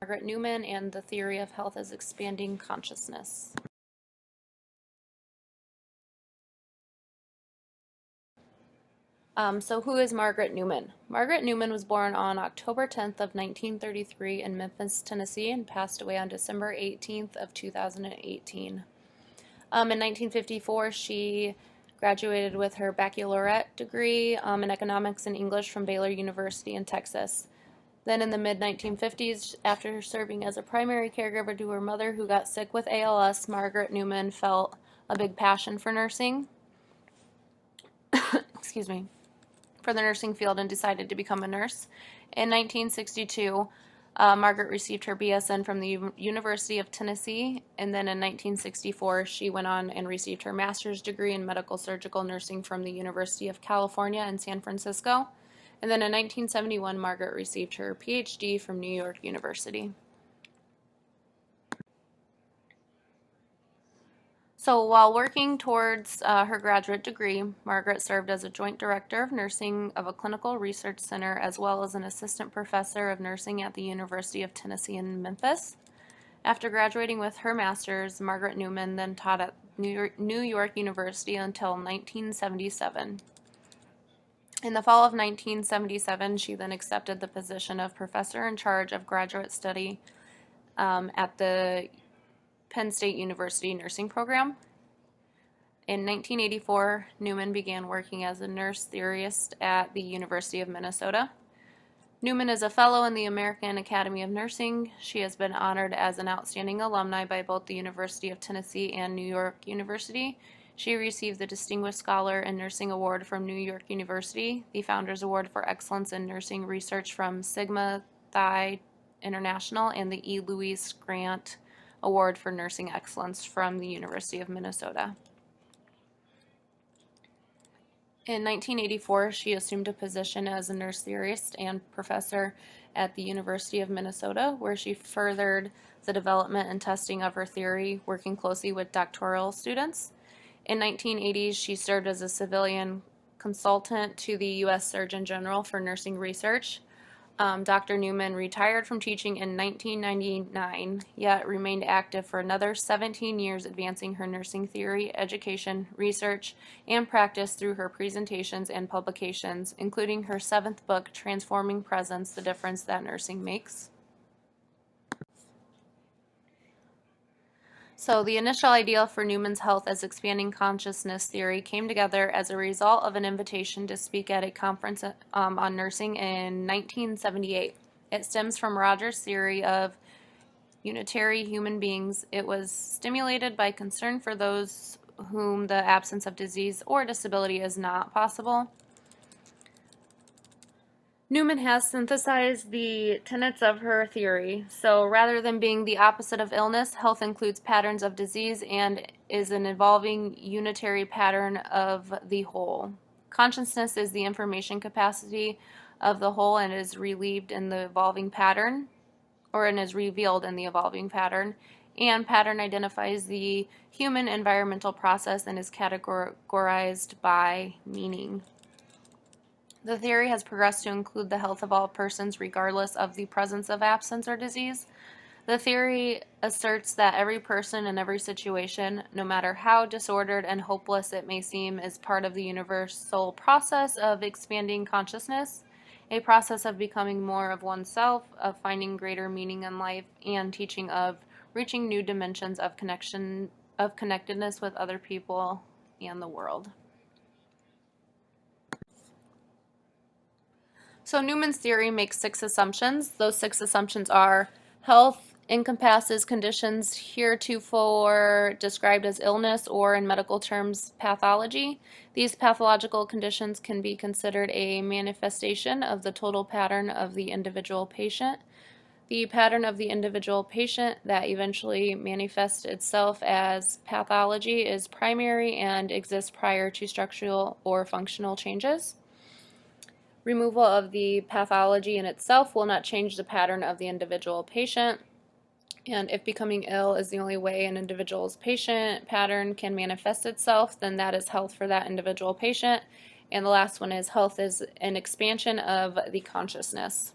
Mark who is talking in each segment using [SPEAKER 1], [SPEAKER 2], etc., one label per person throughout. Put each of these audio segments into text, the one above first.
[SPEAKER 1] Margaret Newman and the theory of health as expanding consciousness. So who is Margaret Newman? Margaret Newman was born on October 10th of 1933 in Memphis, Tennessee, and passed away on December 18th of 2018. In 1954, she graduated with her baccalaureate degree in economics and English from Baylor University in Texas. Then in the mid-1950s, after serving as a primary caregiver to her mother who got sick with ALS, Margaret Newman felt a big passion for nursing. Excuse me. For the nursing field and decided to become a nurse. In 1962, Margaret received her BSN from the University of Tennessee, and then in 1964, she went on and received her master's degree in medical surgical nursing from the University of California in San Francisco. And then in 1971, Margaret received her PhD from New York University. So while working towards her graduate degree, Margaret served as a joint director of nursing of a clinical research center as well as an assistant professor of nursing at the University of Tennessee in Memphis. After graduating with her master's, Margaret Newman then taught at New York University until 1977. In the fall of 1977, she then accepted the position of professor in charge of graduate study at the Penn State University nursing program. In 1984, Newman began working as a nurse theorist at the University of Minnesota. Newman is a fellow in the American Academy of Nursing. She has been honored as an outstanding alumni by both the University of Tennessee and New York University. She received the Distinguished Scholar in Nursing Award from New York University, the Founders Award for Excellence in Nursing Research from Sigma Chi International, and the E. Louise Grant Award for Nursing Excellence from the University of Minnesota. In 1984, she assumed a position as a nurse theorist and professor at the University of Minnesota, where she furthered the development and testing of her theory, working closely with doctoral students. In 1980s, she served as a civilian consultant to the U.S. Surgeon General for nursing research. Dr. Newman retired from teaching in 1999, yet remained active for another 17 years advancing her nursing theory, education, research, and practice through her presentations and publications, including her 7th book, Transforming Presence, The Difference That Nursing Makes. So the initial idea for Newman's health as expanding consciousness theory came together as a result of an invitation to speak at a conference on nursing in 1978. It stems from Rogers' theory of unitary human beings. It was stimulated by concern for those whom the absence of disease or disability is not possible. Newman has synthesized the tenets of her theory. So rather than being the opposite of illness, health includes patterns of disease and is an evolving unitary pattern of the whole. Consciousness is the information capacity of the whole and is relieved in the evolving pattern, and is revealed in the evolving pattern. And pattern identifies the human environmental process and is categorized by meaning. The theory has progressed to include the health of all persons regardless of the presence of absence or disease. The theory asserts that every person in every situation, no matter how disordered and hopeless it may seem, is part of the universal process of expanding consciousness, a process of becoming more of oneself, of finding greater meaning in life, and teaching of reaching new dimensions of connectedness with other people and the world. So Newman's theory makes 6 assumptions. Those 6 assumptions are: health encompasses conditions heretofore described as illness or, in medical terms, pathology. These pathological conditions can be considered a manifestation of the total pattern of the individual patient. The pattern of the individual patient that eventually manifests itself as pathology is primary and exists prior to structural or functional changes. Removal of the pathology in itself will not change the pattern of the individual patient. And if becoming ill is the only way an individual's patient pattern can manifest itself, then that is health for that individual patient. And the last one is health is an expansion of the consciousness.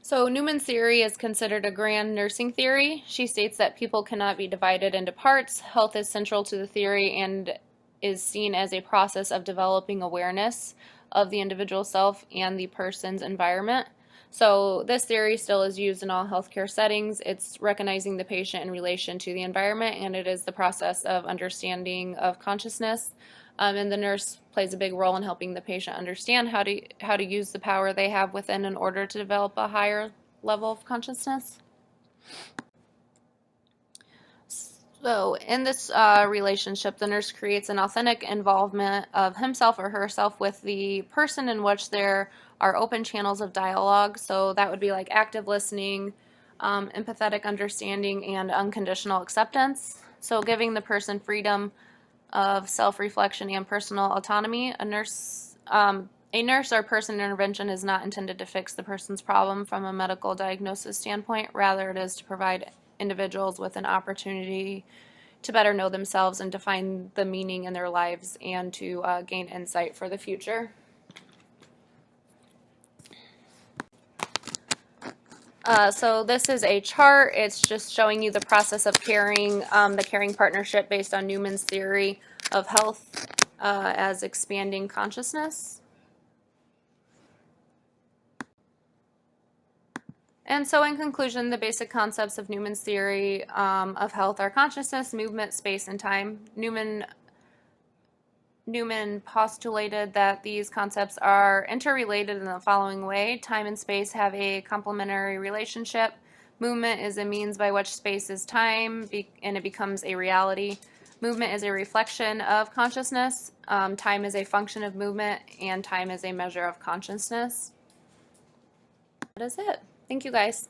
[SPEAKER 1] So Newman's theory is considered a grand nursing theory. She states that people cannot be divided into parts. Health is central to the theory and is seen as a process of developing awareness of the individual self and the person's environment. So this theory still is used in all healthcare settings. It's recognizing the patient in relation to the environment, and it is the process of understanding of consciousness. And the nurse plays a big role in helping the patient understand how to use the power they have within in order to develop a higher level of consciousness. So in this relationship, the nurse creates an authentic involvement of himself or herself with the person, in which there are open channels of dialogue. So that would be like active listening, empathetic understanding, and unconditional acceptance. So giving the person freedom of self-reflection and personal autonomy. A nurse or person intervention is not intended to fix the person's problem from a medical diagnosis standpoint. Rather, it is to provide individuals with an opportunity to better know themselves and to find the meaning in their lives, and to gain insight for the future. So this is a chart. It's just showing you the process of caring, the caring partnership based on Newman's theory of health as expanding consciousness. And so in conclusion, the basic concepts of Newman's theory of health are consciousness, movement, space, and time. Newman postulated that these concepts are interrelated in the following way. Time and space have a complementary relationship. Movement is a means by which space is time, and it becomes a reality. Movement is a reflection of consciousness. Time is a function of movement, and time is a measure of consciousness. That is it. Thank you, guys.